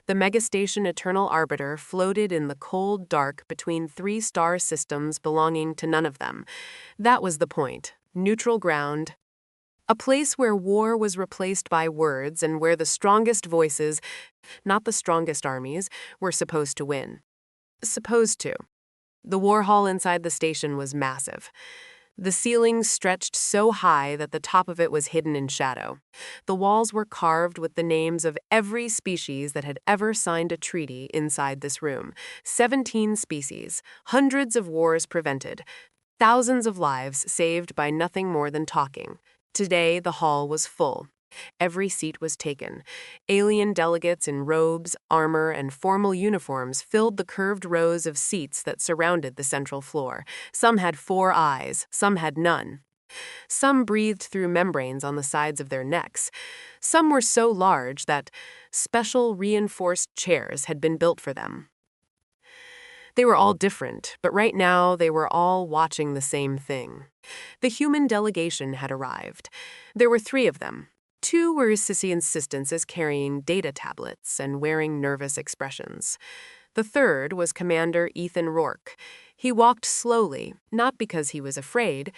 The Megastation Eternal Arbiter floated in the cold dark between three star systems belonging to none of them. That was the point. Neutral ground. A place where war was replaced by words and where the strongest voices, not the strongest armies, were supposed to win. Supposed to. The war hall inside the station was massive. The ceiling stretched so high that the top of it was hidden in shadow. The walls were carved with the names of every species that had ever signed a treaty inside this room. 17 species, hundreds of wars prevented, thousands of lives saved by nothing more than talking. Today, the hall was full. Every seat was taken. Alien delegates in robes, armor, and formal uniforms filled the curved rows of seats that surrounded the central floor. Some had 4 eyes, some had none. Some breathed through membranes on the sides of their necks. Some were so large that special reinforced chairs had been built for them. They were all different, but right now they were all watching the same thing. The human delegation had arrived. There were 3 of them. 2 were sissy insistents carrying data tablets and wearing nervous expressions. The 3rd was Commander Ethan Rourke. He walked slowly, not because he was afraid,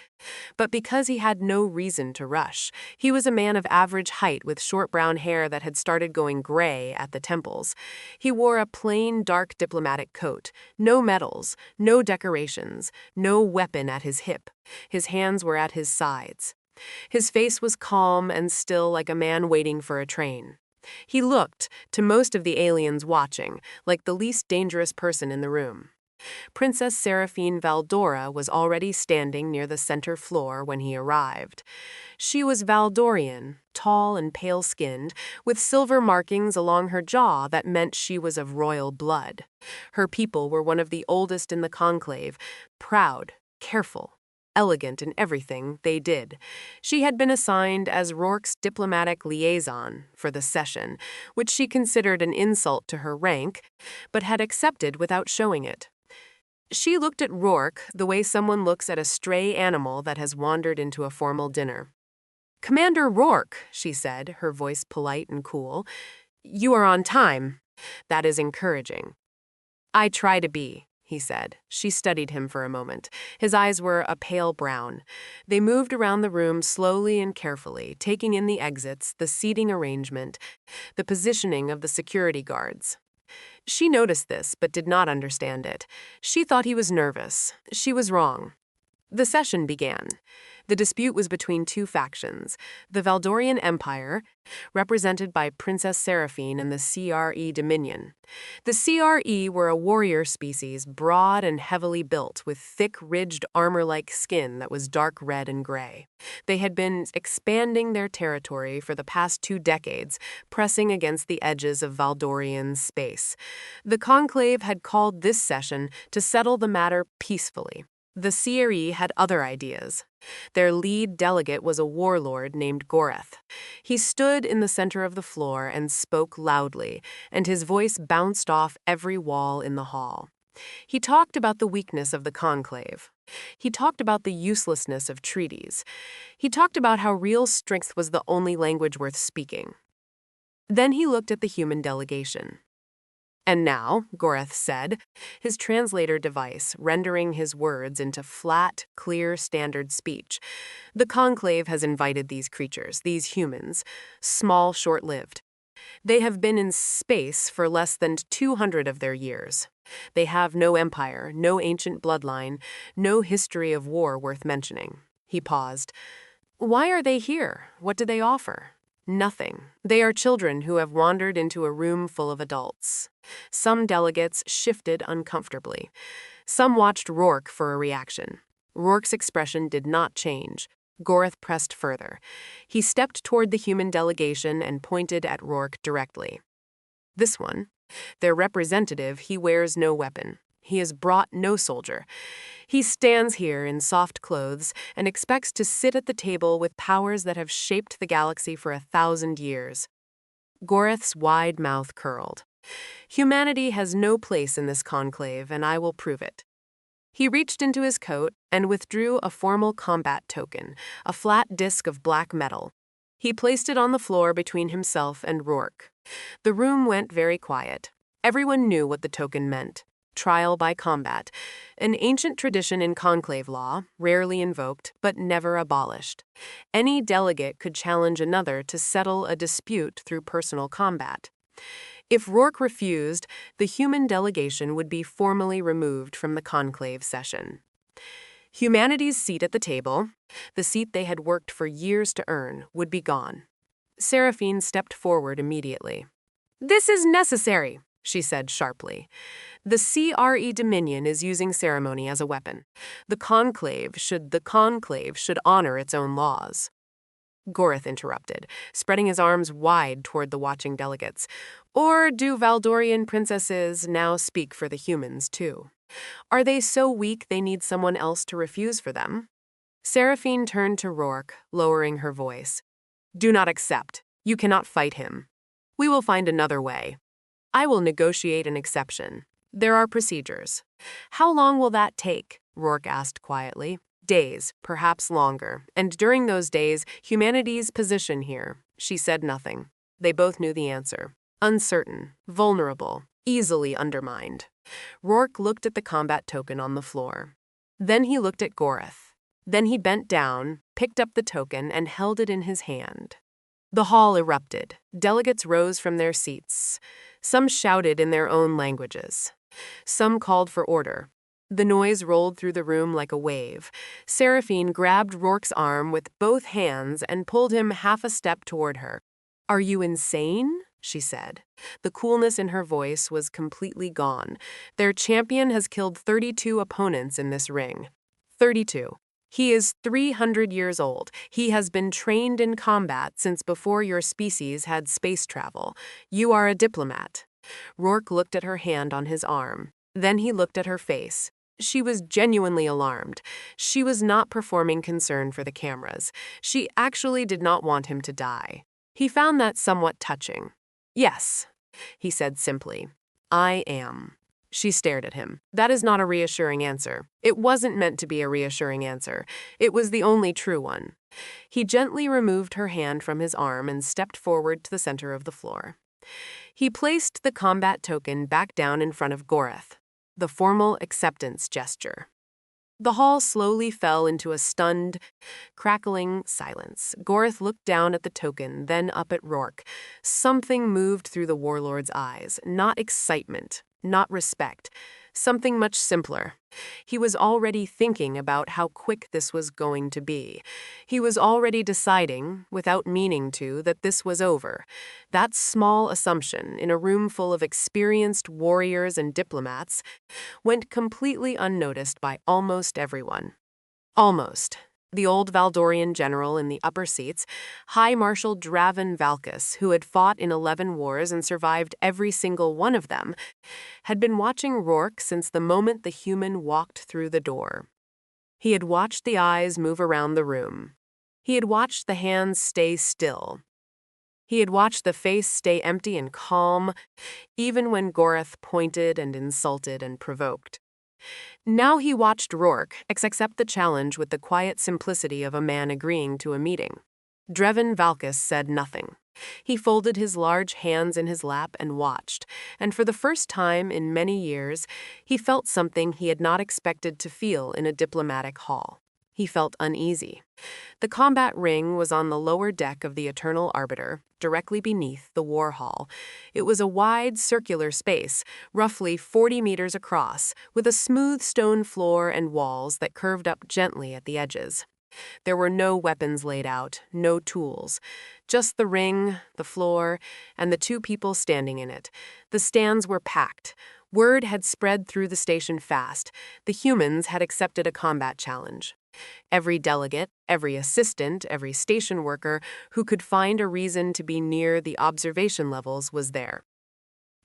but because he had no reason to rush. He was a man of average height with short brown hair that had started going gray at the temples. He wore a plain, dark diplomatic coat, no medals, no decorations, no weapon at his hip. His hands were at his sides. His face was calm and still like a man waiting for a train. He looked, to most of the aliens watching, like the least dangerous person in the room. Princess Seraphine Valdora was already standing near the center floor when he arrived. She was Valdorian, tall and pale-skinned, with silver markings along her jaw that meant she was of royal blood. Her people were one of the oldest in the Conclave, proud, careful, elegant in everything they did. She had been assigned as Rourke's diplomatic liaison for the session, which she considered an insult to her rank, but had accepted without showing it. She looked at Rourke the way someone looks at a stray animal that has wandered into a formal dinner. "Commander Rourke," she said, her voice polite and cool, "you are on time. That is encouraging." "I try to be," he said. She studied him for a moment. His eyes were a pale brown. They moved around the room slowly and carefully, taking in the exits, the seating arrangement, the positioning of the security guards. She noticed this, but did not understand it. She thought he was nervous. She was wrong. The session began. The dispute was between 2 factions, the Valdorian Empire, represented by Princess Seraphine, and the CRE Dominion. The CRE were a warrior species, broad and heavily built, with thick, ridged armor-like skin that was dark red and gray. They had been expanding their territory for the past 2 decades, pressing against the edges of Valdorian space. The Conclave had called this session to settle the matter peacefully. The CRE had other ideas. Their lead delegate was a warlord named Goreth. He stood in the center of the floor and spoke loudly, and his voice bounced off every wall in the hall. He talked about the weakness of the Conclave. He talked about the uselessness of treaties. He talked about how real strength was the only language worth speaking. Then he looked at the human delegation. "And now," Goreth said, his translator device rendering his words into flat, clear standard speech, "the Conclave has invited these creatures, these humans, small, short-lived. They have been in space for less than 200 of their years. They have no empire, no ancient bloodline, no history of war worth mentioning." He paused. "Why are they here? What do they offer?" "Nothing. They are children who have wandered into a room full of adults." Some delegates shifted uncomfortably. Some watched Rourke for a reaction. Rourke's expression did not change. Goreth pressed further. He stepped toward the human delegation and pointed at Rourke directly. "This one, their representative, he wears no weapon. He has brought no soldier. He stands here in soft clothes and expects to sit at the table with powers that have shaped the galaxy for 1,000 years. Goreth's wide mouth curled. "Humanity has no place in this conclave, and I will prove it." He reached into his coat and withdrew a formal combat token, a flat disc of black metal. He placed it on the floor between himself and Rourke. The room went very quiet. Everyone knew what the token meant. Trial by combat, an ancient tradition in Conclave law, rarely invoked, but never abolished. Any delegate could challenge another to settle a dispute through personal combat. If Rourke refused, the human delegation would be formally removed from the Conclave session. Humanity's seat at the table, the seat they had worked for years to earn, would be gone. Seraphine stepped forward immediately. "This is necessary," she said sharply. "The CRE Dominion is using ceremony as a weapon. The Conclave should honor its own laws." Goreth interrupted, spreading his arms wide toward the watching delegates. "Or do Valdorian princesses now speak for the humans, too? Are they so weak they need someone else to refuse for them?" Seraphine turned to Rourke, lowering her voice. "Do not accept. You cannot fight him. We will find another way. I will negotiate an exception. There are procedures." "How long will that take?" Rourke asked quietly. "Days, perhaps longer, and during those days, humanity's position here." She said nothing. They both knew the answer. Uncertain, vulnerable, easily undermined. Rourke looked at the combat token on the floor. Then he looked at Goreth. Then he bent down, picked up the token, and held it in his hand. The hall erupted. Delegates rose from their seats. Some shouted in their own languages. Some called for order. The noise rolled through the room like a wave. Seraphine grabbed Rourke's arm with both hands and pulled him half a step toward her. "Are you insane?" she said. The coolness in her voice was completely gone. "Their champion has killed 32 opponents in this ring. 32. He is 300 years old. He has been trained in combat since before your species had space travel. You are a diplomat." Rourke looked at her hand on his arm. Then he looked at her face. She was genuinely alarmed. She was not performing concern for the cameras. She actually did not want him to die. He found that somewhat touching. "Yes," he said simply. "I am." She stared at him. That is not a reassuring answer. It wasn't meant to be a reassuring answer. It was the only true one. He gently removed her hand from his arm and stepped forward to the center of the floor. He placed the combat token back down in front of Goreth, the formal acceptance gesture. The hall slowly fell into a stunned, crackling silence. Goreth looked down at the token, then up at Rourke. Something moved through the warlord's eyes. Not excitement, not respect. Something much simpler. He was already thinking about how quick this was going to be. He was already deciding, without meaning to, that this was over. That small assumption, in a room full of experienced warriors and diplomats, went completely unnoticed by almost everyone. Almost. The old Valdorian general in the upper seats, High Marshal Draven Valkus, who had fought in 11 wars and survived every single one of them, had been watching Rourke since the moment the human walked through the door. He had watched the eyes move around the room. He had watched the hands stay still. He had watched the face stay empty and calm, even when Goreth pointed and insulted and provoked. Now he watched Rourke accept the challenge with the quiet simplicity of a man agreeing to a meeting. Draven Valkus said nothing. He folded his large hands in his lap and watched, and for the first time in many years, he felt something he had not expected to feel in a diplomatic hall. He felt uneasy. The combat ring was on the lower deck of the Eternal Arbiter, directly beneath the war hall. It was a wide, circular space, roughly 40 meters across, with a smooth stone floor and walls that curved up gently at the edges. There were no weapons laid out, no tools. Just the ring, the floor, and the two people standing in it. The stands were packed. Word had spread through the station fast. The humans had accepted a combat challenge. Every delegate, every assistant, every station worker who could find a reason to be near the observation levels was there.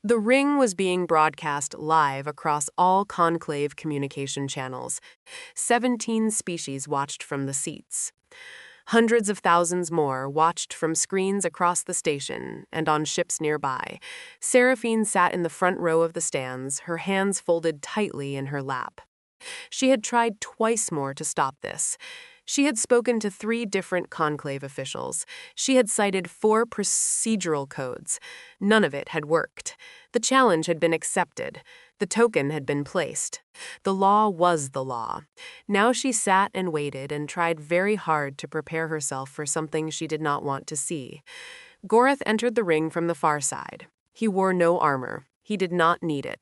The ring was being broadcast live across all Conclave communication channels. 17 species watched from the seats. Hundreds of thousands more watched from screens across the station and on ships nearby. Seraphine sat in the front row of the stands, her hands folded tightly in her lap. She had tried twice more to stop this. She had spoken to 3 different Conclave officials. She had cited 4 procedural codes. None of it had worked. The challenge had been accepted. The token had been placed. The law was the law. Now she sat and waited and tried very hard to prepare herself for something she did not want to see. Goreth entered the ring from the far side. He wore no armor. He did not need it.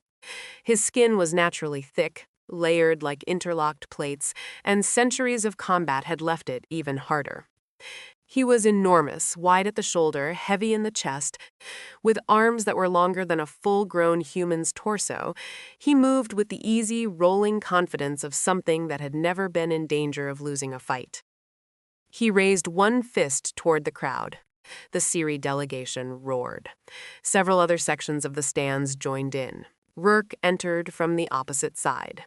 His skin was naturally thick, layered like interlocked plates, and centuries of combat had left it even harder. He was enormous, wide at the shoulder, heavy in the chest, with arms that were longer than a full-grown human's torso. He moved with the easy, rolling confidence of something that had never been in danger of losing a fight. He raised one fist toward the crowd. The Siri delegation roared. Several other sections of the stands joined in. Rourke entered from the opposite side.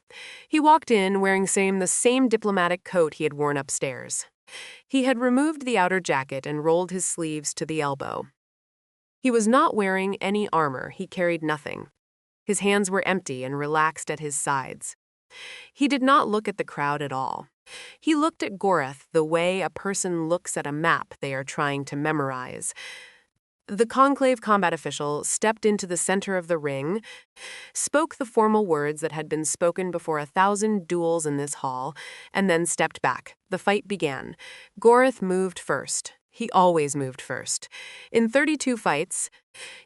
He walked in wearing the same diplomatic coat he had worn upstairs. He had removed the outer jacket and rolled his sleeves to the elbow. He was not wearing any armor. He carried nothing. His hands were empty and relaxed at his sides. He did not look at the crowd at all. He looked at Goreth the way a person looks at a map they are trying to memorize. The Conclave combat official stepped into the center of the ring, spoke the formal words that had been spoken before 1,000 duels in this hall, and then stepped back. The fight began. Goreth moved first. He always moved first. In 32 fights,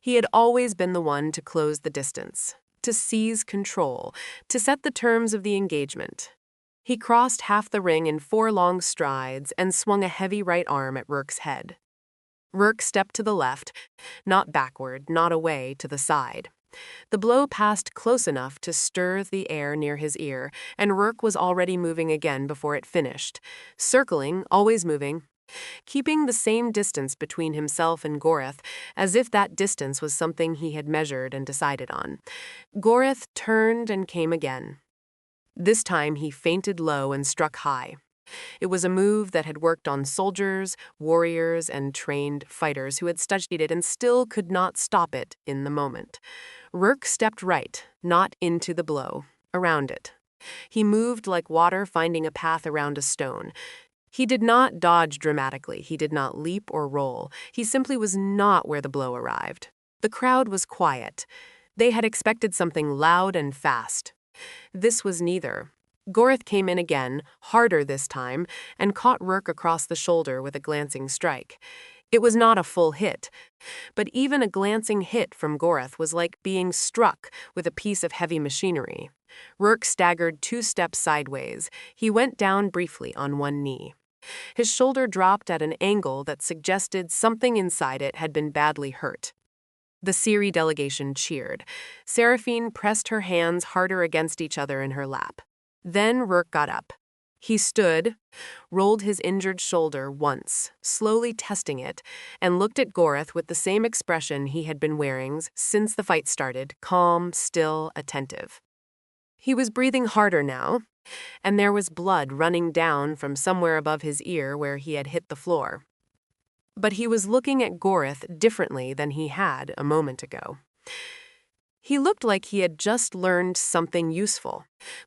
he had always been the one to close the distance, to seize control, to set the terms of the engagement. He crossed half the ring in 4 long strides and swung a heavy right arm at Rourke's head. Rourke stepped to the left, not backward, not away, to the side. The blow passed close enough to stir the air near his ear, and Rourke was already moving again before it finished, circling, always moving, keeping the same distance between himself and Goreth, as if that distance was something he had measured and decided on. Goreth turned and came again. This time he feinted low and struck high. It was a move that had worked on soldiers, warriors, and trained fighters who had studied it and still could not stop it in the moment. Rourke stepped right, not into the blow, around it. He moved like water finding a path around a stone. He did not dodge dramatically. He did not leap or roll. He simply was not where the blow arrived. The crowd was quiet. They had expected something loud and fast. This was neither. Goreth came in again, harder this time, and caught Rourke across the shoulder with a glancing strike. It was not a full hit, but even a glancing hit from Goreth was like being struck with a piece of heavy machinery. Rourke staggered 2 steps sideways. He went down briefly on one knee. His shoulder dropped at an angle that suggested something inside it had been badly hurt. The Siri delegation cheered. Seraphine pressed her hands harder against each other in her lap. Then Rourke got up. He stood, rolled his injured shoulder once, slowly testing it, and looked at Goreth with the same expression he had been wearing since the fight started, calm, still, attentive. He was breathing harder now, and there was blood running down from somewhere above his ear where he had hit the floor. But he was looking at Goreth differently than he had a moment ago. He looked like he had just learned something useful.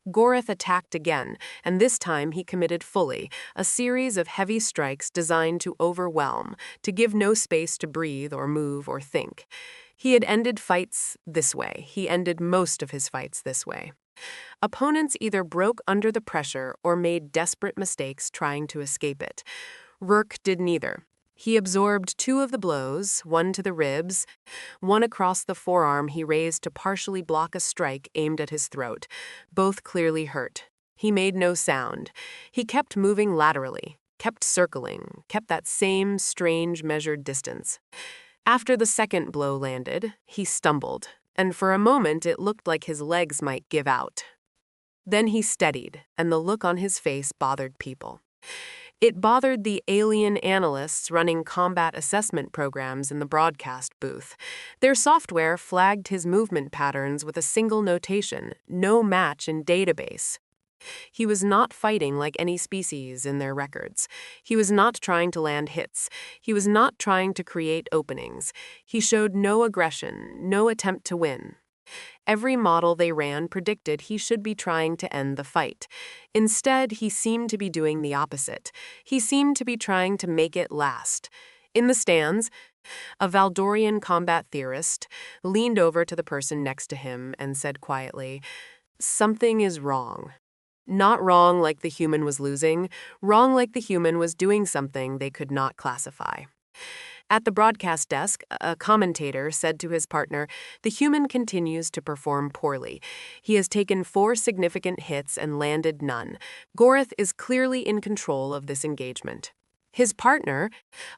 Goreth attacked again, and this time he committed fully, a series of heavy strikes designed to overwhelm, to give no space to breathe or move or think. He had ended fights this way. He ended most of his fights this way. Opponents either broke under the pressure or made desperate mistakes trying to escape it. Rourke did neither. He absorbed 2 of the blows, one to the ribs, one across the forearm he raised to partially block a strike aimed at his throat. Both clearly hurt. He made no sound. He kept moving laterally, kept circling, kept that same strange measured distance. After the second blow landed, he stumbled, and for a moment it looked like his legs might give out. Then he steadied, and the look on his face bothered people. It bothered the alien analysts running combat assessment programs in the broadcast booth. Their software flagged his movement patterns with a single notation, no match in database. He was not fighting like any species in their records. He was not trying to land hits. He was not trying to create openings. He showed no aggression, no attempt to win. Every model they ran predicted he should be trying to end the fight. Instead, he seemed to be doing the opposite. He seemed to be trying to make it last. In the stands, a Valdorian combat theorist leaned over to the person next to him and said quietly, "Something is wrong." Not wrong like the human was losing, wrong like the human was doing something they could not classify. At the broadcast desk, a commentator said to his partner, "The human continues to perform poorly. He has taken 4 significant hits and landed none. Goreth is clearly in control of this engagement." His partner,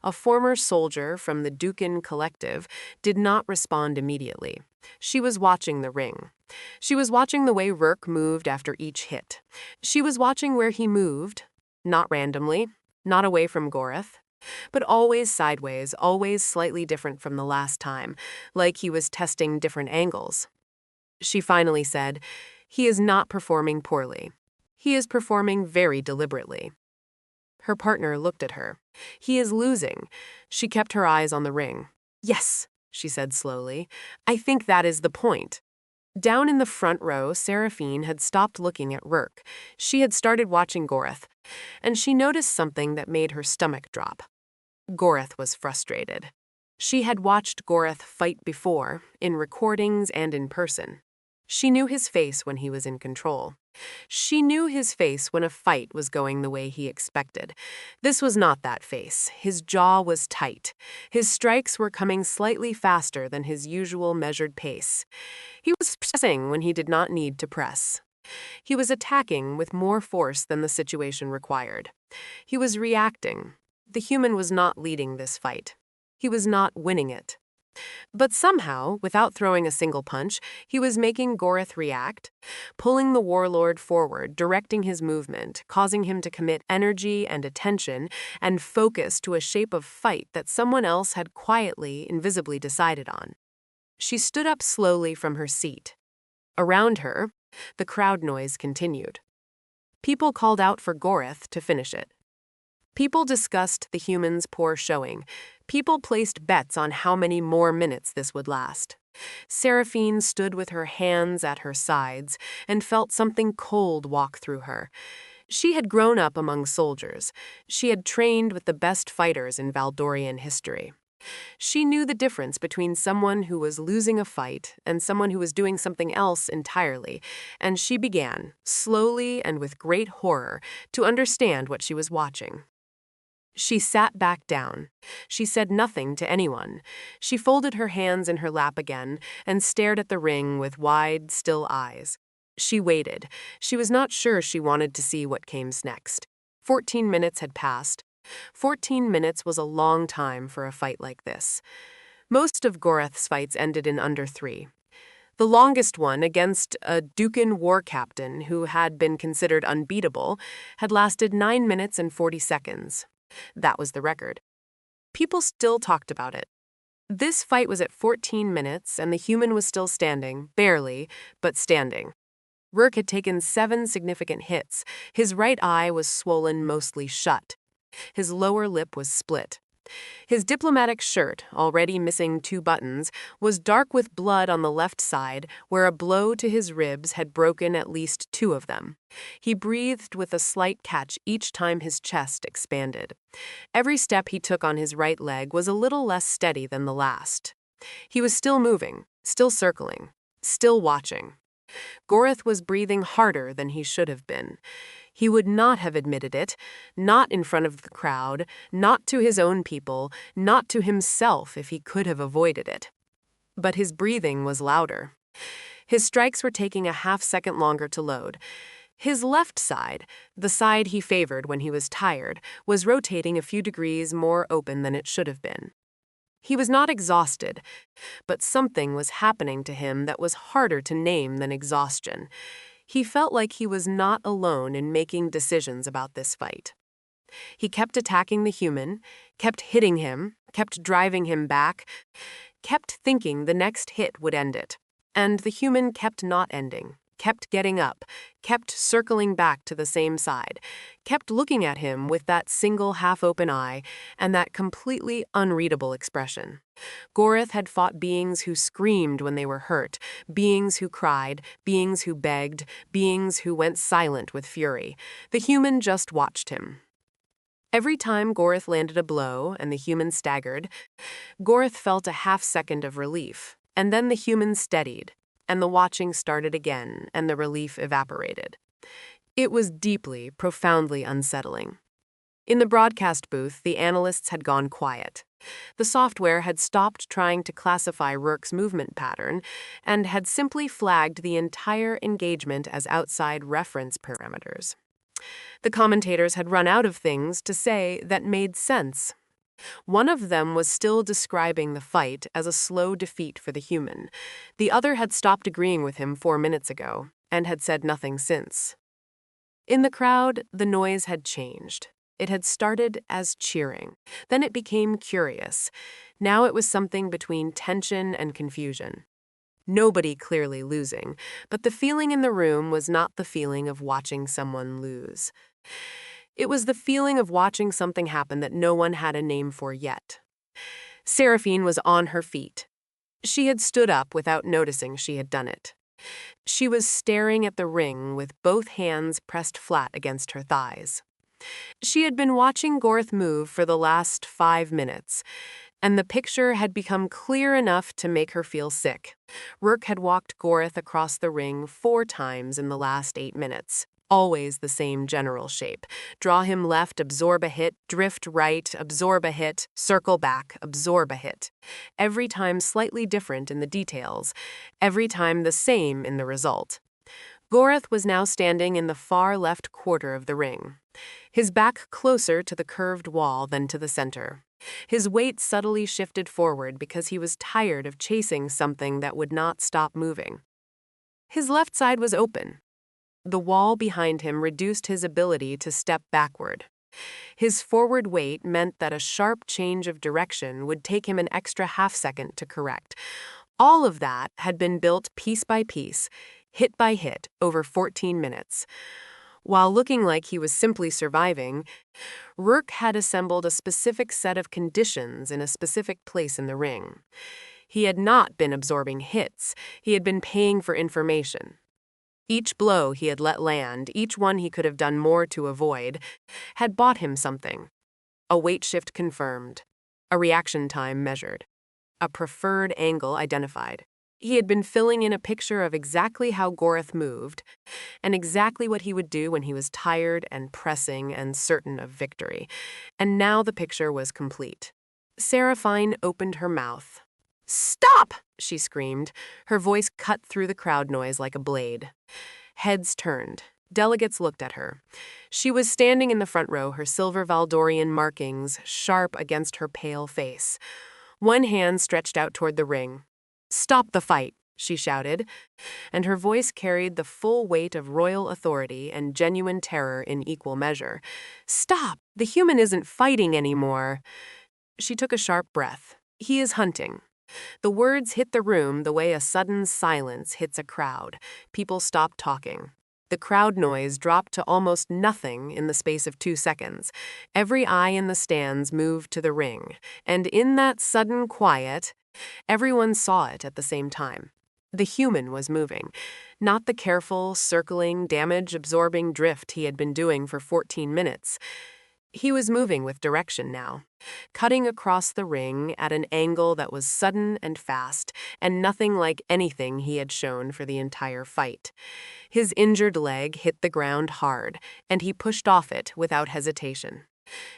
a former soldier from the Dukan Collective, did not respond immediately. She was watching the ring. She was watching the way Rourke moved after each hit. She was watching where he moved, not randomly, not away from Goreth, but always sideways, always slightly different from the last time, like he was testing different angles. She finally said, "He is not performing poorly. He is performing very deliberately." Her partner looked at her. "He is losing." She kept her eyes on the ring. "Yes," she said slowly. "I think that is the point." Down in the front row, Seraphine had stopped looking at Rourke. She had started watching Goreth, and she noticed something that made her stomach drop. Goreth was frustrated. She had watched Goreth fight before, in recordings and in person. She knew his face when he was in control. She knew his face when a fight was going the way he expected. This was not that face. His jaw was tight. His strikes were coming slightly faster than his usual measured pace. He was pressing when he did not need to press. He was attacking with more force than the situation required. He was reacting. The human was not leading this fight. He was not winning it. But somehow, without throwing a single punch, he was making Goreth react, pulling the Warlord forward, directing his movement, causing him to commit energy and attention and focus to a shape of fight that someone else had quietly, invisibly decided on. She stood up slowly from her seat. Around her, the crowd noise continued. People called out for Goreth to finish it. People discussed the human's poor showing. People placed bets on how many more minutes this would last. Seraphine stood with her hands at her sides and felt something cold walk through her. She had grown up among soldiers. She had trained with the best fighters in Valdorian history. She knew the difference between someone who was losing a fight and someone who was doing something else entirely, and she began, slowly and with great horror, to understand what she was watching. She sat back down. She said nothing to anyone. She folded her hands in her lap again and stared at the ring with wide, still eyes. She waited. She was not sure she wanted to see what came next. 14 minutes had passed. 14 minutes was a long time for a fight like this. Most of Goreth's fights ended in under 3. The longest one, against a Dukan war captain who had been considered unbeatable, had lasted 9 minutes and 40 seconds. That was the record. People still talked about it. This fight was at 14 minutes, and the human was still standing, barely, but standing. Rourke had taken 7 significant hits. His right eye was swollen mostly shut. His lower lip was split. His diplomatic shirt, already missing 2 buttons, was dark with blood on the left side, where a blow to his ribs had broken at least 2 of them. He breathed with a slight catch each time his chest expanded. Every step he took on his right leg was a little less steady than the last. He was still moving, still circling, still watching. Goreth was breathing harder than he should have been. He would not have admitted it, not in front of the crowd, not to his own people, not to himself if he could have avoided it. But his breathing was louder. His strikes were taking a half-second longer to load. His left side, the side he favored when he was tired, was rotating a few degrees more open than it should have been. He was not exhausted, but something was happening to him that was harder to name than exhaustion. He felt like he was not alone in making decisions about this fight. He kept attacking the human, kept hitting him, kept driving him back, kept thinking the next hit would end it, and the human kept not ending. kept getting up, kept circling back to the same side, kept looking at him with that single half-open eye and that completely unreadable expression. Goreth had fought beings who screamed when they were hurt, beings who cried, beings who begged, beings who went silent with fury. The human just watched him. Every time Goreth landed a blow and the human staggered, Goreth felt a half-second of relief, and then the human steadied, and the watching started again, and the relief evaporated. It was deeply, profoundly unsettling. In the broadcast booth, the analysts had gone quiet. The software had stopped trying to classify Rourke's movement pattern and had simply flagged the entire engagement as outside reference parameters. The commentators had run out of things to say that made sense. One of them was still describing the fight as a slow defeat for the human. The other had stopped agreeing with him 4 minutes ago and had said nothing since. In the crowd, the noise had changed. It had started as cheering. Then it became curious. Now it was something between tension and confusion. Nobody clearly losing, but the feeling in the room was not the feeling of watching someone lose. It was the feeling of watching something happen that no one had a name for yet. Seraphine was on her feet. She had stood up without noticing she had done it. She was staring at the ring with both hands pressed flat against her thighs. She had been watching Goreth move for the last 5 minutes, and the picture had become clear enough to make her feel sick. Rourke had walked Goreth across the ring 4 times in the last 8 minutes. Always the same general shape. Draw him left, absorb a hit, drift right, absorb a hit, circle back, absorb a hit. Every time slightly different in the details, every time the same in the result. Goreth was now standing in the far left quarter of the ring, his back closer to the curved wall than to the center. His weight subtly shifted forward because he was tired of chasing something that would not stop moving. His left side was open. The wall behind him reduced his ability to step backward. His forward weight meant that a sharp change of direction would take him an extra half-second to correct. All of that had been built piece by piece, hit by hit, over 14 minutes. While looking like he was simply surviving, Rourke had assembled a specific set of conditions in a specific place in the ring. He had not been absorbing hits, he had been paying for information. Each blow he had let land, each one he could have done more to avoid, had bought him something. A weight shift confirmed, a reaction time measured, a preferred angle identified. He had been filling in a picture of exactly how Goreth moved, and exactly what he would do when he was tired and pressing and certain of victory. And now the picture was complete. Seraphine opened her mouth. "Stop!" she screamed. Her voice cut through the crowd noise like a blade. Heads turned. Delegates looked at her. She was standing in the front row, her silver Valdorian markings sharp against her pale face. One hand stretched out toward the ring. "Stop the fight," she shouted, and her voice carried the full weight of royal authority and genuine terror in equal measure. "Stop! The human isn't fighting anymore." She took a sharp breath. "He is hunting." The words hit the room the way a sudden silence hits a crowd. People stopped talking. The crowd noise dropped to almost nothing in the space of 2 seconds. Every eye in the stands moved to the ring, and in that sudden quiet, everyone saw it at the same time. The human was moving, not the careful, circling, damage-absorbing drift he had been doing for 14 minutes. He was moving with direction now, cutting across the ring at an angle that was sudden and fast, and nothing like anything he had shown for the entire fight. His injured leg hit the ground hard, and he pushed off it without hesitation.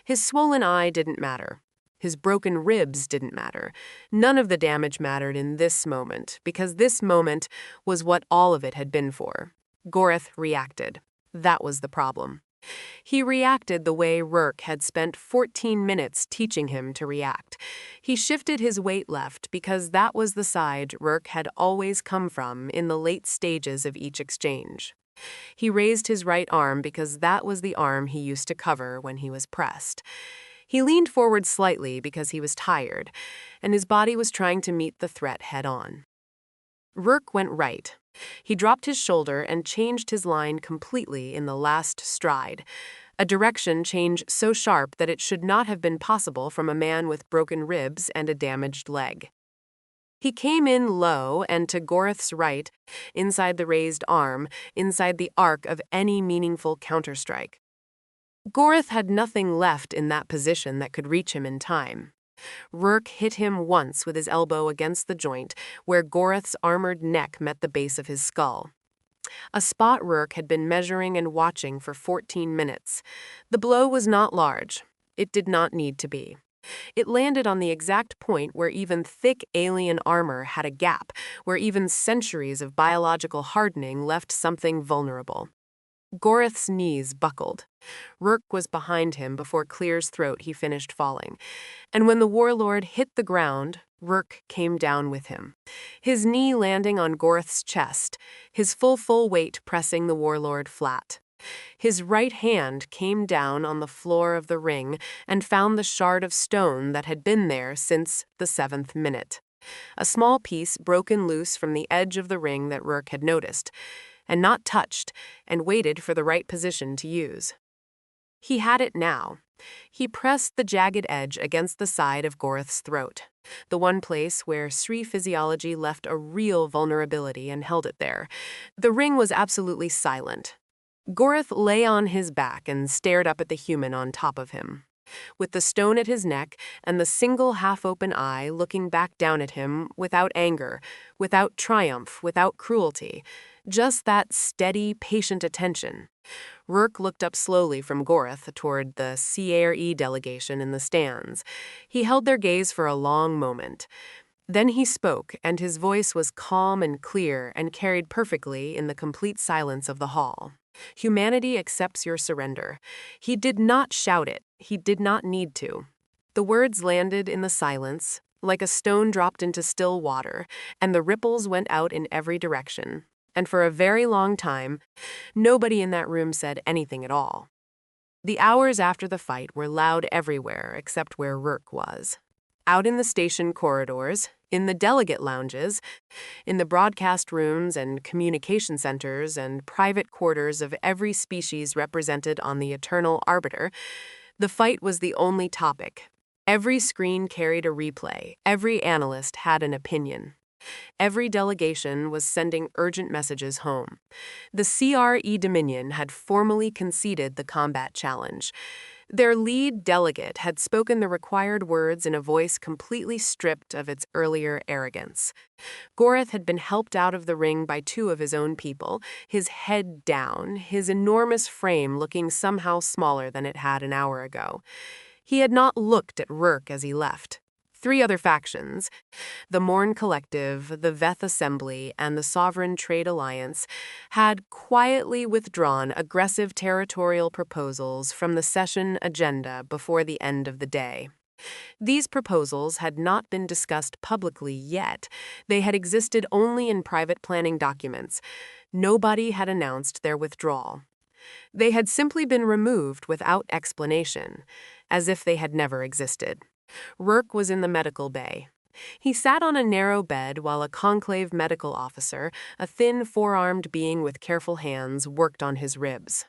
His swollen eye didn't matter. His broken ribs didn't matter. None of the damage mattered in this moment, because this moment was what all of it had been for. Goreth reacted. That was the problem. He reacted the way Rourke had spent 14 minutes teaching him to react. He shifted his weight left because that was the side Rourke had always come from in the late stages of each exchange. He raised his right arm because that was the arm he used to cover when he was pressed. He leaned forward slightly because he was tired, and his body was trying to meet the threat head-on. Rourke went right. He dropped his shoulder and changed his line completely in the last stride, a direction change so sharp that it should not have been possible from a man with broken ribs and a damaged leg. He came in low and to Goreth's right, inside the raised arm, inside the arc of any meaningful counterstrike. Goreth had nothing left in that position that could reach him in time. Rourke hit him once with his elbow against the joint, where Goreth's armored neck met the base of his skull. A spot Rourke had been measuring and watching for 14 minutes. The blow was not large. It did not need to be. It landed on the exact point where even thick alien armor had a gap, where even centuries of biological hardening left something vulnerable. Goreth's knees buckled. Rourke was behind him before Clear's throat he finished falling, and when the Warlord hit the ground, Rourke came down with him, his knee landing on Goreth's chest, his full weight pressing the Warlord flat. His right hand came down on the floor of the ring and found the shard of stone that had been there since the 7th minute. A small piece broken loose from the edge of the ring that Rourke had noticed, and not touched, and waited for the right position to use. He had it now. He pressed the jagged edge against the side of Goreth's throat, the one place where Sri physiology left a real vulnerability and held it there. The ring was absolutely silent. Goreth lay on his back and stared up at the human on top of him, with the stone at his neck and the single half-open eye looking back down at him without anger, without triumph, without cruelty, just that steady, patient attention. Rourke looked up slowly from Goreth toward the CRE delegation in the stands. He held their gaze for a long moment. Then he spoke, and his voice was calm and clear and carried perfectly in the complete silence of the hall. Humanity accepts your surrender. He did not shout it. He did not need to. The words landed in the silence, like a stone dropped into still water, and the ripples went out in every direction. And for a very long time, nobody in that room said anything at all. The hours after the fight were loud everywhere except where Rourke was. Out in the station corridors, in the delegate lounges, in the broadcast rooms and communication centers and private quarters of every species represented on the Eternal Arbiter, the fight was the only topic. Every screen carried a replay. Every analyst had an opinion. Every delegation was sending urgent messages home. The CRE Dominion had formally conceded the combat challenge. Their lead delegate had spoken the required words in a voice completely stripped of its earlier arrogance. Goreth had been helped out of the ring by 2 of his own people, his head down, his enormous frame looking somehow smaller than it had an hour ago. He had not looked at Rourke as he left. 3 other factions, the Morn Collective, the Veth Assembly, and the Sovereign Trade Alliance, had quietly withdrawn aggressive territorial proposals from the session agenda before the end of the day. These proposals had not been discussed publicly yet. They had existed only in private planning documents. Nobody had announced their withdrawal. They had simply been removed without explanation, as if they had never existed. Rourke was in the medical bay. He sat on a narrow bed while a Conclave medical officer, a thin four-armed being with careful hands, worked on his ribs.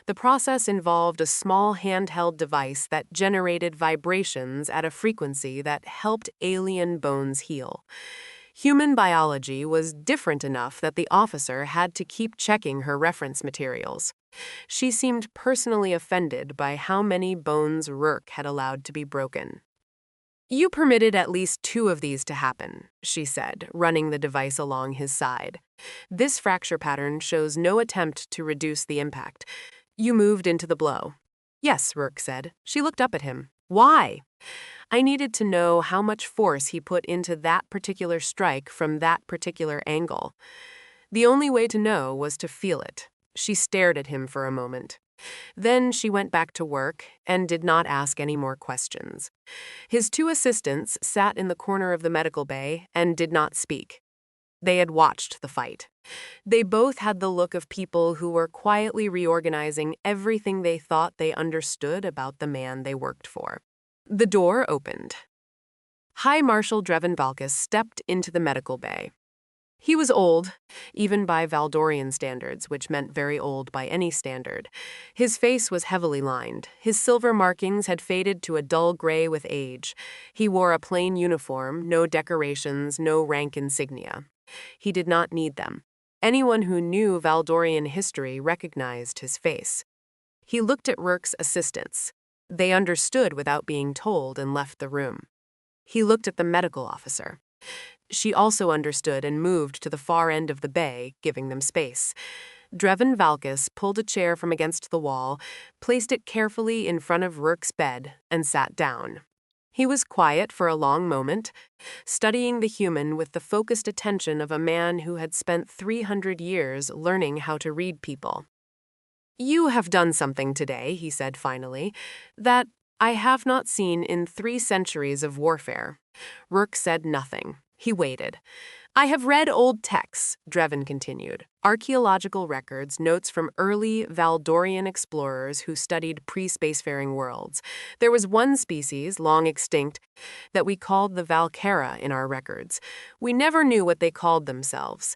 The process involved a small handheld device that generated vibrations at a frequency that helped alien bones heal. Human biology was different enough that the officer had to keep checking her reference materials. She seemed personally offended by how many bones Rourke had allowed to be broken. "You permitted at least 2 of these to happen," she said, running the device along his side. "This fracture pattern shows no attempt to reduce the impact. You moved into the blow." "Yes," Rourke said. She looked up at him. "Why?" "I needed to know how much force he put into that particular strike from that particular angle. The only way to know was to feel it." She stared at him for a moment. Then she went back to work and did not ask any more questions. His 2 assistants sat in the corner of the medical bay and did not speak. They had watched the fight. They both had the look of people who were quietly reorganizing everything they thought they understood about the man they worked for. The door opened. High Marshal Dreven Valkus stepped into the medical bay. He was old, even by Valdorian standards, which meant very old by any standard. His face was heavily lined. His silver markings had faded to a dull gray with age. He wore a plain uniform, no decorations, no rank insignia. He did not need them. Anyone who knew Valdorian history recognized his face. He looked at Rourke's assistants. They understood without being told and left the room. He looked at the medical officer. She also understood and moved to the far end of the bay, giving them space. Dreven Valkis pulled a chair from against the wall, placed it carefully in front of Rourke's bed, and sat down. He was quiet for a long moment, studying the human with the focused attention of a man who had spent 300 years learning how to read people. "You have done something today," he said finally, "that I have not seen in 3 centuries of warfare." Rourke said nothing. He waited. "I have read old texts," Dreven continued, "archaeological records, notes from early Valdorian explorers who studied pre-spacefaring worlds. There was one species, long extinct, that we called the Valkyra in our records. We never knew what they called themselves.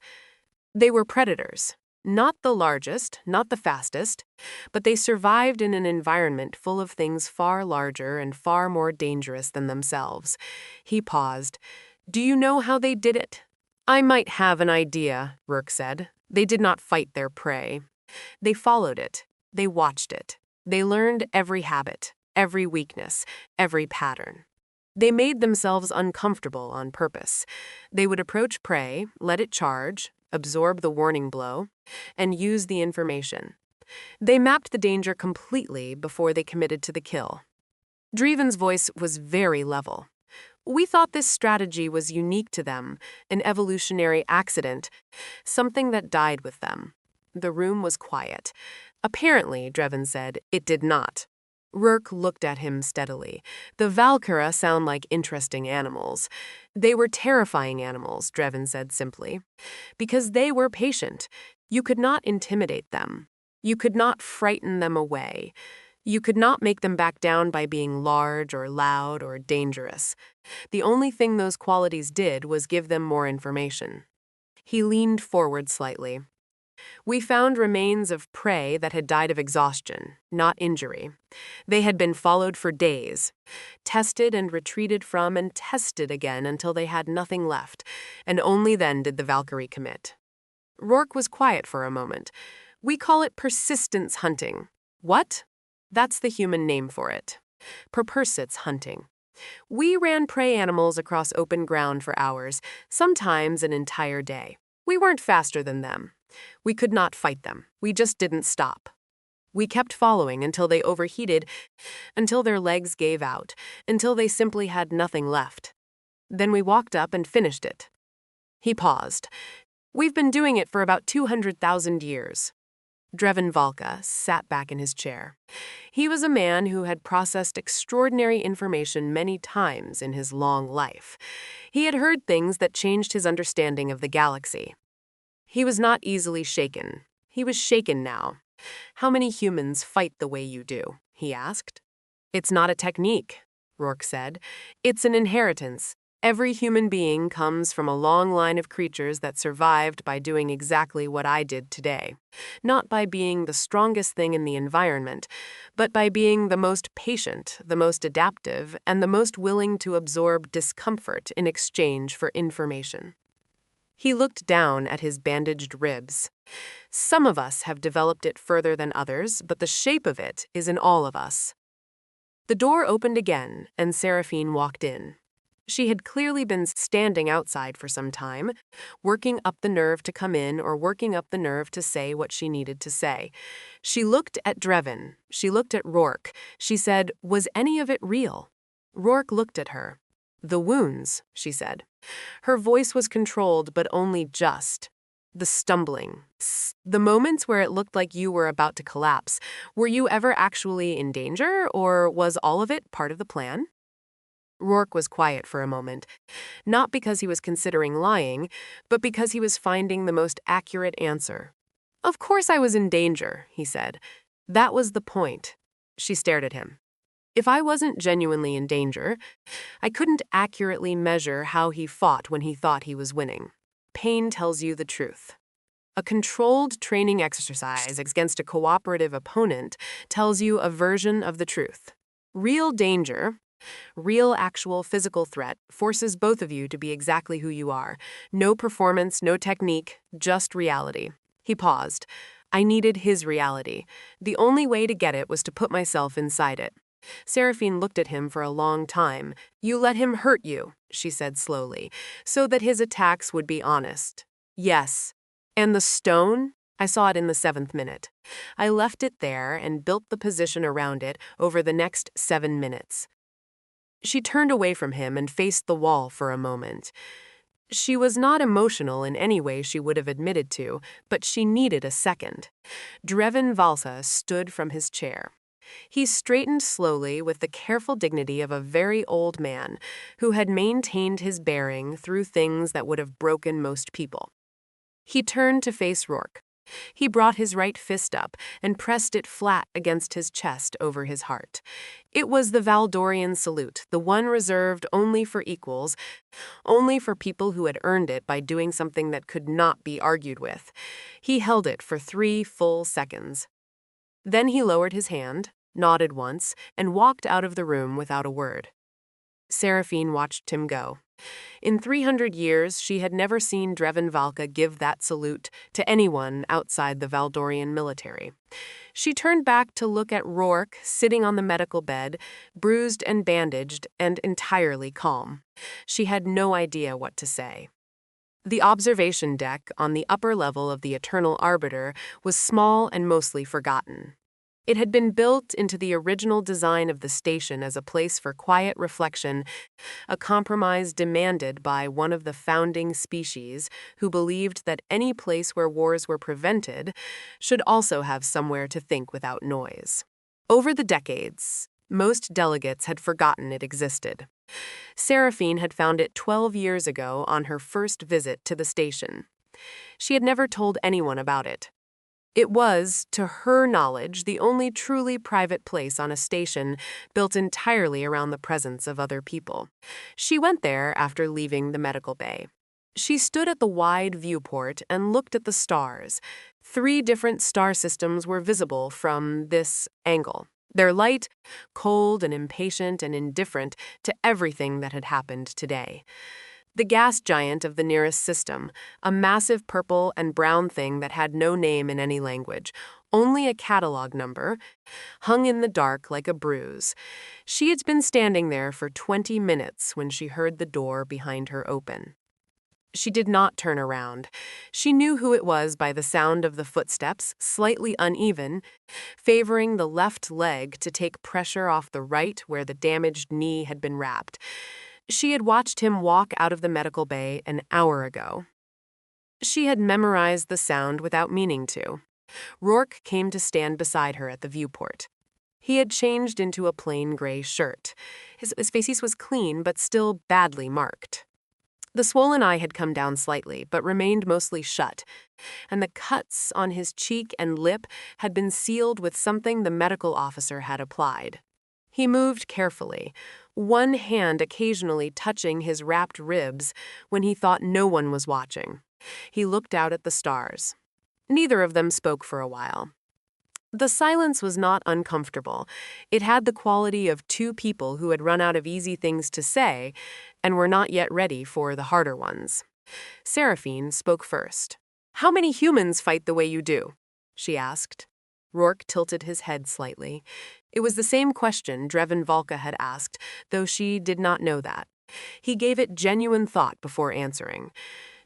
They were predators. Not the largest, not the fastest, but they survived in an environment full of things far larger and far more dangerous than themselves." He paused. "Do you know how they did it?" "I might have an idea," Rourke said. "They did not fight their prey. They followed it. They watched it. They learned every habit, every weakness, every pattern. They made themselves uncomfortable on purpose. They would approach prey, let it charge, absorb the warning blow, and use the information. They mapped the danger completely before they committed to the kill." Dreven's voice was very level. "We thought this strategy was unique to them, an evolutionary accident, something that died with them." The room was quiet. "Apparently," Dreven said, "it did not." Rourke looked at him steadily. "The Valkyra sound like interesting animals." "They were terrifying animals," Dreven said simply, "because they were patient. You could not intimidate them. You could not frighten them away. You could not make them back down by being large or loud or dangerous. The only thing those qualities did was give them more information." He leaned forward slightly. "We found remains of prey that had died of exhaustion, not injury. They had been followed for days, tested and retreated from and tested again until they had nothing left, and only then did the Valkyrie commit." Rourke was quiet for a moment. "We call it persistence hunting." "What?" "That's the human name for it. Perpersits hunting. We ran prey animals across open ground for hours, sometimes an entire day. We weren't faster than them. We could not fight them. We just didn't stop. We kept following until they overheated, until their legs gave out, until they simply had nothing left. Then we walked up and finished it." He paused. "We've been doing it for about 200,000 years." Dreven Valka sat back in his chair. He was a man who had processed extraordinary information many times in his long life. He had heard things that changed his understanding of the galaxy. He was not easily shaken. He was shaken now. "How many humans fight the way you do?" he asked. "It's not a technique," Rourke said. "It's an inheritance. Every human being comes from a long line of creatures that survived by doing exactly what I did today. Not by being the strongest thing in the environment, but by being the most patient, the most adaptive, and the most willing to absorb discomfort in exchange for information." He looked down at his bandaged ribs. "Some of us have developed it further than others, but the shape of it is in all of us." The door opened again, and Seraphine walked in. She had clearly been standing outside for some time, working up the nerve to come in or working up the nerve to say what she needed to say. She looked at Dreven. She looked at Rourke. She said, "Was any of it real?" Rourke looked at her. "The wounds," she said. Her voice was controlled, but only just. "The stumbling. The moments where it looked like you were about to collapse. Were you ever actually in danger, or was all of it part of the plan?" Rourke was quiet for a moment, not because he was considering lying, but because he was finding the most accurate answer. "Of course I was in danger," he said. "That was the point." She stared at him. "If I wasn't genuinely in danger, I couldn't accurately measure how he fought when he thought he was winning. pain tells you the truth. A controlled training exercise against a cooperative opponent tells you a version of the truth. Real danger, real actual physical threat, forces both of you to be exactly who you are. No performance, no technique, just reality. He paused. I needed his reality. The only way to get it was to put myself inside it. Seraphine looked at him for a long time. You let him hurt you, she said slowly, so that his attacks would be honest. Yes. And the stone? I saw it in the 7th minute. I left it there and built the position around it over the next 7 minutes. She turned away from him and faced the wall for a moment. She was not emotional in any way she would have admitted to, but she needed a second. Drevin Valsa stood from his chair. He straightened slowly with the careful dignity of a very old man who had maintained his bearing through things that would have broken most people. He turned to face Rourke. He brought his right fist up and pressed it flat against his chest over his heart. It was the Valdorian salute, the one reserved only for equals, only for people who had earned it by doing something that could not be argued with. He held it for 3 full seconds. Then he lowered his hand, nodded once, and walked out of the room without a word. Seraphine watched him go. In 300 years, she had never seen Drevin Valka give that salute to anyone outside the Valdorian military. She turned back to look at Rourke sitting on the medical bed, bruised and bandaged and entirely calm. She had no idea what to say. The observation deck on the upper level of the Eternal Arbiter was small and mostly forgotten. It had been built into the original design of the station as a place for quiet reflection, a compromise demanded by one of the founding species who believed that any place where wars were prevented should also have somewhere to think without noise. Over the decades, most delegates had forgotten it existed. Seraphine had found it 12 years ago on her first visit to the station. She had never told anyone about it. It was, to her knowledge, the only truly private place on a station built entirely around the presence of other people. She went there after leaving the medical bay. She stood at the wide viewport and looked at the stars. 3 different star systems were visible from this angle. Their light, cold and impatient and indifferent to everything that had happened today. The gas giant of the nearest system, a massive purple and brown thing that had no name in any language, only a catalog number, hung in the dark like a bruise. She had been standing there for 20 minutes when she heard the door behind her open. She did not turn around. She knew who it was by the sound of the footsteps, slightly uneven, favoring the left leg to take pressure off the right where the damaged knee had been wrapped. She had watched him walk out of the medical bay an hour ago. She had memorized the sound without meaning to. Rourke came to stand beside her at the viewport. He had changed into a plain gray shirt. His face was clean but still badly marked. The swollen eye had come down slightly but remained mostly shut, and the cuts on his cheek and lip had been sealed with something the medical officer had applied. He moved carefully, one hand occasionally touching his wrapped ribs when he thought no one was watching. He looked out at the stars. Neither of them spoke for a while. The silence was not uncomfortable. It had the quality of 2 people who had run out of easy things to say and were not yet ready for the harder ones. Seraphine spoke first. "How many humans fight the way you do?" she asked. Rourke tilted his head slightly. It was the same question Drevin Valka had asked, though she did not know that. He gave it genuine thought before answering.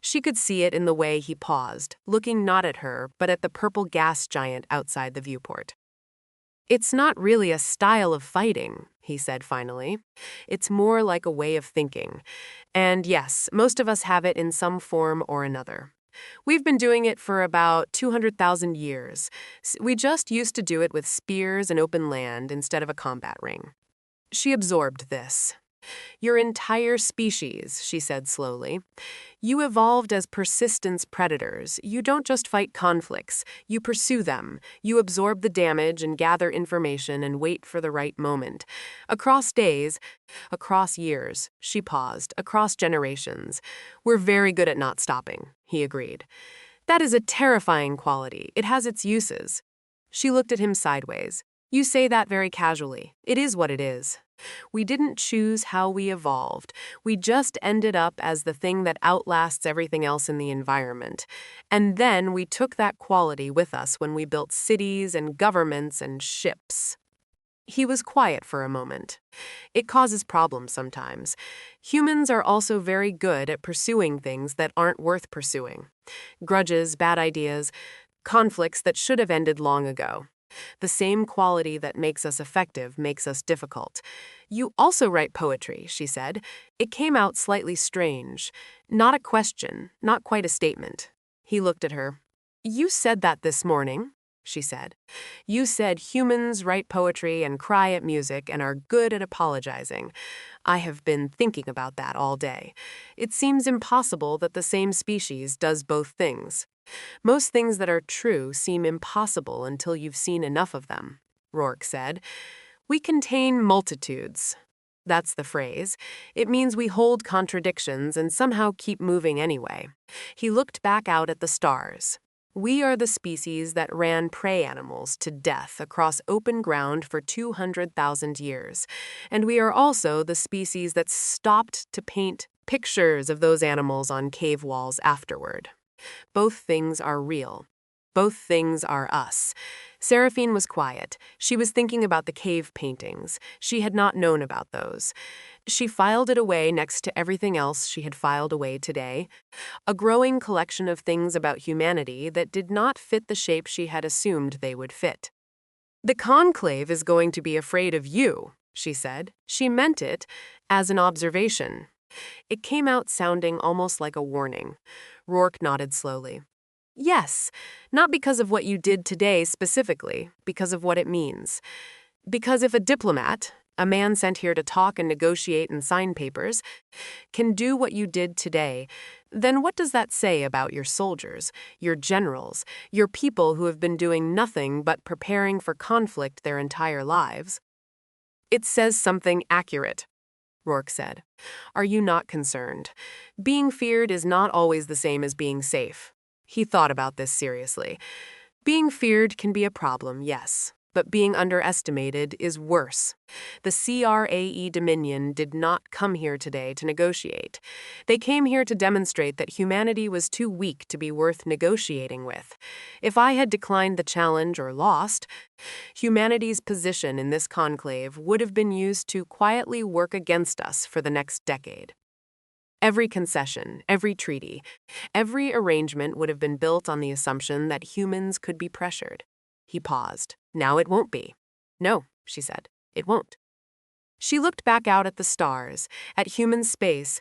She could see it in the way he paused, looking not at her, but at the purple gas giant outside the viewport. "It's not really a style of fighting," he said finally. "It's more like a way of thinking. And yes, most of us have it in some form or another. We've been doing it for about 200,000 years. We just used to do it with spears and open land instead of a combat ring." She absorbed this. "Your entire species," she said slowly. "You evolved as persistence predators. You don't just fight conflicts. You pursue them. You absorb the damage and gather information and wait for the right moment. Across days, across years," she paused, "across generations. We're very good at not stopping." he agreed. That is a terrifying quality. It has its uses. She looked at him sideways. You say that very casually. It is what it is. We didn't choose how we evolved. We just ended up as the thing that outlasts everything else in the environment. And then we took that quality with us when we built cities and governments and ships. He was quiet for a moment. It causes problems sometimes. Humans are also very good at pursuing things that aren't worth pursuing. Grudges, bad ideas, conflicts that should have ended long ago. The same quality that makes us effective makes us difficult. You also write poetry, she said. It came out slightly strange. Not a question, not quite a statement. He looked at her. You said that this morning, she said. You said humans write poetry and cry at music and are good at apologizing. I have been thinking about that all day. It seems impossible that the same species does both things. Most things that are true seem impossible until you've seen enough of them, Rourke said. We contain multitudes. That's the phrase. It means we hold contradictions and somehow keep moving anyway. He looked back out at the stars. We are the species that ran prey animals to death across open ground for 200,000 years. And we are also the species that stopped to paint pictures of those animals on cave walls afterward. Both things are real. Both things are us. Seraphine was quiet. She was thinking about the cave paintings. She had not known about those. She filed it away next to everything else she had filed away today. A growing collection of things about humanity that did not fit the shape she had assumed they would fit. The Conclave is going to be afraid of you, she said. She meant it as an observation. It came out sounding almost like a warning. Rourke nodded slowly. Yes, not because of what you did today specifically, because of what it means. Because if a diplomat, a man sent here to talk and negotiate and sign papers, can do what you did today, then what does that say about your soldiers, your generals, your people who have been doing nothing but preparing for conflict their entire lives? It says something accurate, Rourke said. Are you not concerned? Being feared is not always the same as being safe. He thought about this seriously. Being feared can be a problem, yes, but being underestimated is worse. The CRAE Dominion did not come here today to negotiate. They came here to demonstrate that humanity was too weak to be worth negotiating with. If I had declined the challenge or lost, humanity's position in this conclave would have been used to quietly work against us for the next decade. Every concession, every treaty, every arrangement would have been built on the assumption that humans could be pressured. He paused. Now it won't be. No, she said. It won't. She looked back out at the stars, at human space,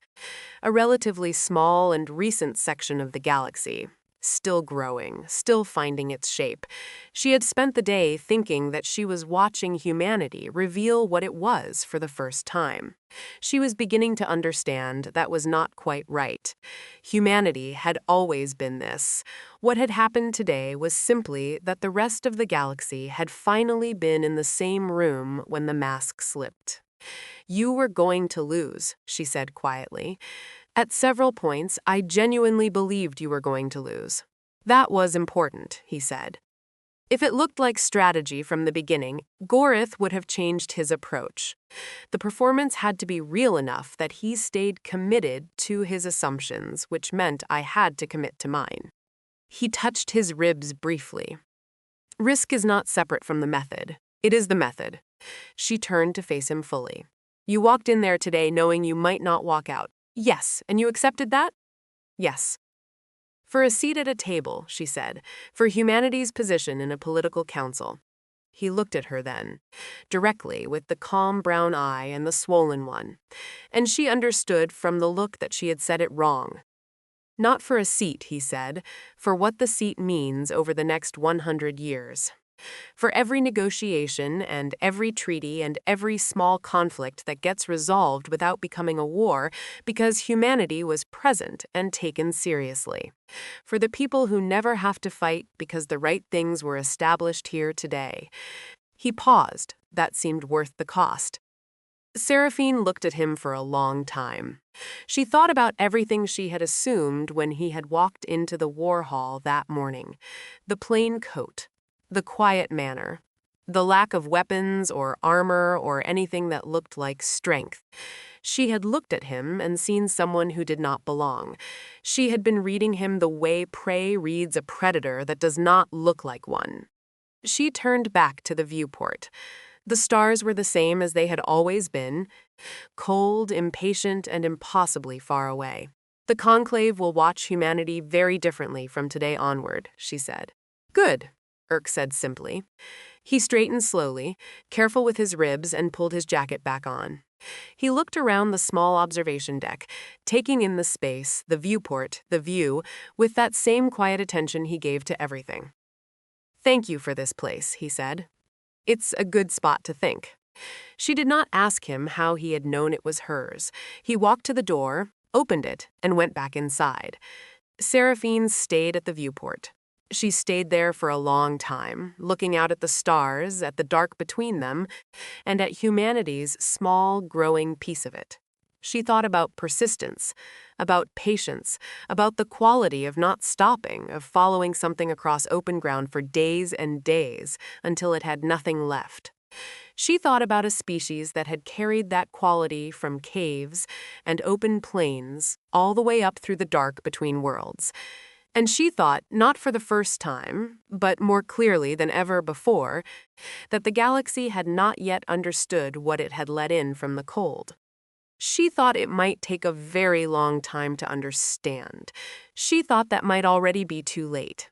a relatively small and recent section of the galaxy, still growing, still finding its shape. She had spent the day thinking that she was watching humanity reveal what it was for the first time. She was beginning to understand that was not quite right. Humanity had always been this. What had happened today was simply that the rest of the galaxy had finally been in the same room when the mask slipped. You were going to lose, she said quietly. At several points, I genuinely believed you were going to lose. That was important, he said. If it looked like strategy from the beginning, Goreth would have changed his approach. The performance had to be real enough that he stayed committed to his assumptions, which meant I had to commit to mine. He touched his ribs briefly. Risk is not separate from the method. It is the method. She turned to face him fully. You walked in there today knowing you might not walk out. Yes, and you accepted that? Yes. For a seat at a table, she said, for humanity's position in a political council. He looked at her then, directly, with the calm brown eye and the swollen one, and she understood from the look that she had said it wrong. Not for a seat, he said, for what the seat means over the next 100 years. For every negotiation and every treaty and every small conflict that gets resolved without becoming a war because humanity was present and taken seriously. For the people who never have to fight because the right things were established here today. He paused. That seemed worth the cost. Seraphine looked at him for a long time. She thought about everything she had assumed when he had walked into the war hall that morning. The plain coat, the quiet manner, the lack of weapons or armor or anything that looked like strength. She had looked at him and seen someone who did not belong. She had been reading him the way prey reads a predator that does not look like one. She turned back to the viewport. The stars were the same as they had always been, cold, impatient, and impossibly far away. The Conclave will watch humanity very differently from today onward, she said. Good, Rourke said simply. He straightened slowly, careful with his ribs, and pulled his jacket back on. He looked around the small observation deck, taking in the space, the viewport, the view, with that same quiet attention he gave to everything. Thank you for this place, he said. It's a good spot to think. She did not ask him how he had known it was hers. He walked to the door, opened it, and went back inside. Seraphine stayed at the viewport. She stayed there for a long time, looking out at the stars, at the dark between them, and at humanity's small, growing piece of it. She thought about persistence, about patience, about the quality of not stopping, of following something across open ground for days and days until it had nothing left. She thought about a species that had carried that quality from caves and open plains all the way up through the dark between worlds. And she thought, not for the first time, but more clearly than ever before, that the galaxy had not yet understood what it had let in from the cold. She thought it might take a very long time to understand. She thought that might already be too late.